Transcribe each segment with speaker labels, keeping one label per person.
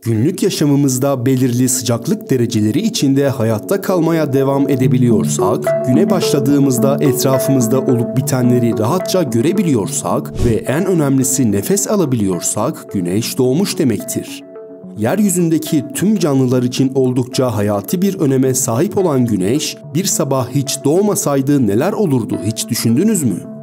Speaker 1: Günlük yaşamımızda belirli sıcaklık dereceleri içinde hayatta kalmaya devam edebiliyorsak, güne başladığımızda etrafımızda olup bitenleri rahatça görebiliyorsak ve en önemlisi nefes alabiliyorsak güneş doğmuş demektir. Yeryüzündeki tüm canlılar için oldukça hayati bir öneme sahip olan güneş, bir sabah hiç doğmasaydı neler olurdu hiç düşündünüz mü?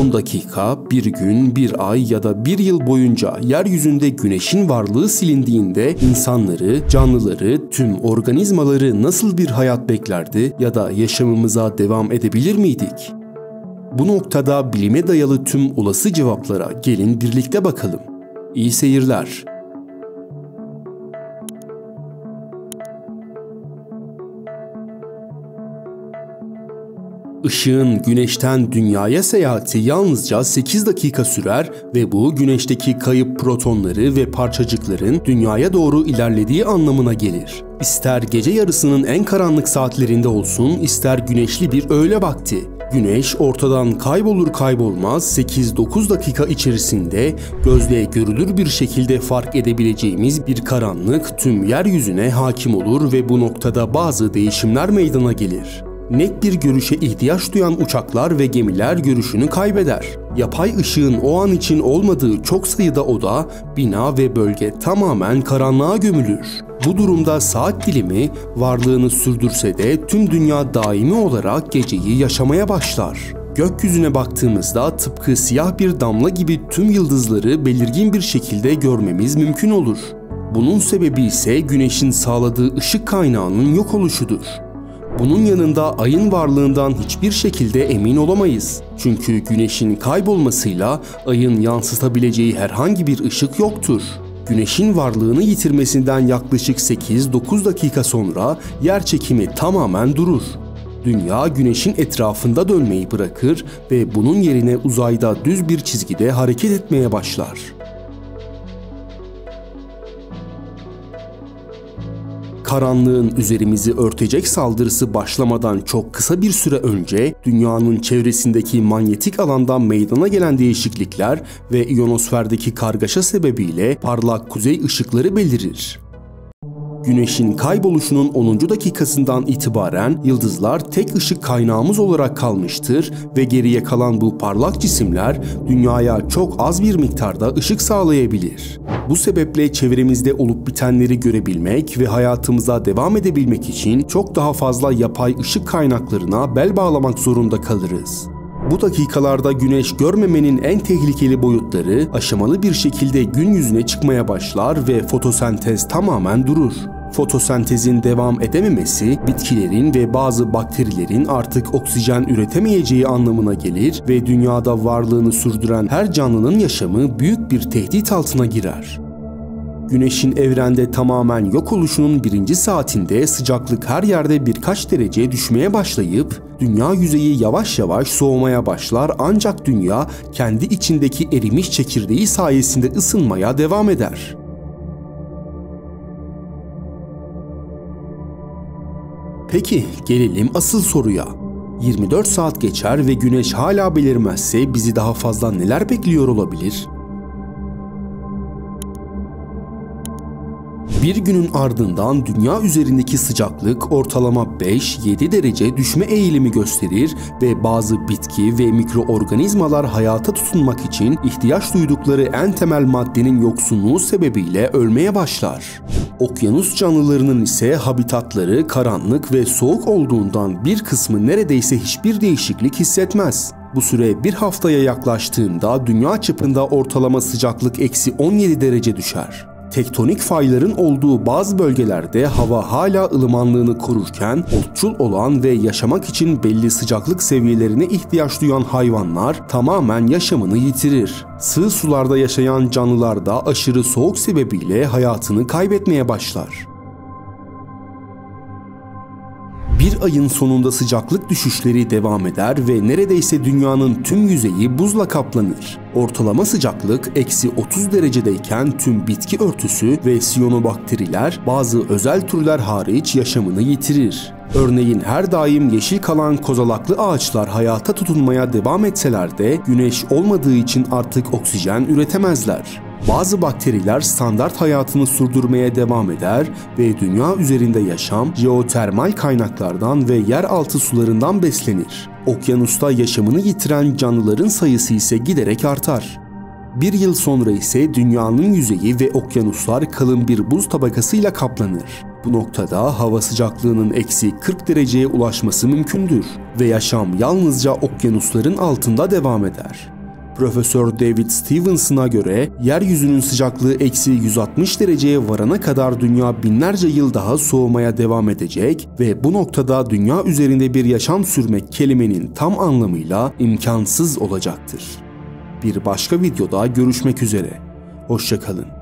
Speaker 1: 10 dakika, bir gün, bir ay ya da bir yıl boyunca yeryüzünde güneşin varlığı silindiğinde insanları, canlıları, tüm organizmaları nasıl bir hayat beklerdi ya da yaşamımıza devam edebilir miydik? Bu noktada bilime dayalı tüm olası cevaplara gelin birlikte bakalım. İyi seyirler. Işığın güneşten dünyaya seyahati yalnızca 8 dakika sürer ve bu güneşteki kayıp protonları ve parçacıkların dünyaya doğru ilerlediği anlamına gelir. İster gece yarısının en karanlık saatlerinde olsun, ister güneşli bir öğle vakti. Güneş ortadan kaybolur kaybolmaz 8-9 dakika içerisinde gözle görülür bir şekilde fark edebileceğimiz bir karanlık tüm yeryüzüne hakim olur ve bu noktada bazı değişimler meydana gelir. Net bir görüşe ihtiyaç duyan uçaklar ve gemiler görüşünü kaybeder. Yapay ışığın o an için olmadığı çok sayıda oda, bina ve bölge tamamen karanlığa gömülür. Bu durumda saat dilimi varlığını sürdürse de tüm dünya daimi olarak geceyi yaşamaya başlar. Gökyüzüne baktığımızda tıpkı siyah bir damla gibi tüm yıldızları belirgin bir şekilde görmemiz mümkün olur. Bunun sebebi ise güneşin sağladığı ışık kaynağının yok oluşudur. Bunun yanında ayın varlığından hiçbir şekilde emin olamayız. Çünkü güneşin kaybolmasıyla ayın yansıtabileceği herhangi bir ışık yoktur. Güneşin varlığını yitirmesinden yaklaşık 8-9 dakika sonra yerçekimi tamamen durur. Dünya güneşin etrafında dönmeyi bırakır ve bunun yerine uzayda düz bir çizgide hareket etmeye başlar. Karanlığın üzerimizi örtecek saldırısı başlamadan çok kısa bir süre önce dünyanın çevresindeki manyetik alandan meydana gelen değişiklikler ve iyonosferdeki kargaşa sebebiyle parlak kuzey ışıkları belirir. Güneşin kayboluşunun 10. dakikasından itibaren yıldızlar tek ışık kaynağımız olarak kalmıştır ve geriye kalan bu parlak cisimler dünyaya çok az bir miktarda ışık sağlayabilir. Bu sebeple çevremizde olup bitenleri görebilmek ve hayatımıza devam edebilmek için çok daha fazla yapay ışık kaynaklarına bel bağlamak zorunda kalırız. Bu dakikalarda güneş görmemenin en tehlikeli boyutları aşamalı bir şekilde gün yüzüne çıkmaya başlar ve fotosentez tamamen durur. Fotosentezin devam edememesi, bitkilerin ve bazı bakterilerin artık oksijen üretemeyeceği anlamına gelir ve dünyada varlığını sürdüren her canlının yaşamı büyük bir tehdit altına girer. Güneşin evrende tamamen yok oluşunun 1. saatinde sıcaklık her yerde birkaç derece düşmeye başlayıp dünya yüzeyi yavaş yavaş soğumaya başlar ancak dünya kendi içindeki erimiş çekirdeği sayesinde ısınmaya devam eder. Peki gelelim asıl soruya. 24 saat geçer ve güneş hala belirmezse bizi daha fazla neler bekliyor olabilir? Bir günün ardından dünya üzerindeki sıcaklık ortalama 5-7 derece düşme eğilimi gösterir ve bazı bitki ve mikroorganizmalar hayata tutunmak için ihtiyaç duydukları en temel maddenin yoksunluğu sebebiyle ölmeye başlar. Okyanus canlılarının ise habitatları karanlık ve soğuk olduğundan bir kısmı neredeyse hiçbir değişiklik hissetmez. Bu süre bir haftaya yaklaştığında dünya çapında ortalama sıcaklık -17 derece düşer. Tektonik fayların olduğu bazı bölgelerde hava hala ılımanlığını korurken otçul olan ve yaşamak için belli sıcaklık seviyelerine ihtiyaç duyan hayvanlar tamamen yaşamını yitirir. Sığ sularda yaşayan canlılar da aşırı soğuk sebebiyle hayatını kaybetmeye başlar. Bir ayın sonunda sıcaklık düşüşleri devam eder ve neredeyse dünyanın tüm yüzeyi buzla kaplanır. Ortalama sıcaklık -30 derecedeyken tüm bitki örtüsü ve siyanobakteriler bazı özel türler hariç yaşamını yitirir. Örneğin her daim yeşil kalan kozalaklı ağaçlar hayata tutunmaya devam etseler de güneş olmadığı için artık oksijen üretemezler. Bazı bakteriler standart hayatını sürdürmeye devam eder ve dünya üzerinde yaşam jeotermal kaynaklardan ve yeraltı sularından beslenir. Okyanusta yaşamını yitiren canlıların sayısı ise giderek artar. Bir yıl sonra ise dünyanın yüzeyi ve okyanuslar kalın bir buz tabakasıyla kaplanır. Bu noktada hava sıcaklığının eksi 40 dereceye ulaşması mümkündür ve yaşam yalnızca okyanusların altında devam eder. Profesör David Stevenson'a göre yeryüzünün sıcaklığı eksi 160 dereceye varana kadar dünya binlerce yıl daha soğumaya devam edecek ve bu noktada dünya üzerinde bir yaşam sürmek kelimenin tam anlamıyla imkansız olacaktır. Bir başka videoda görüşmek üzere. Hoşça kalın.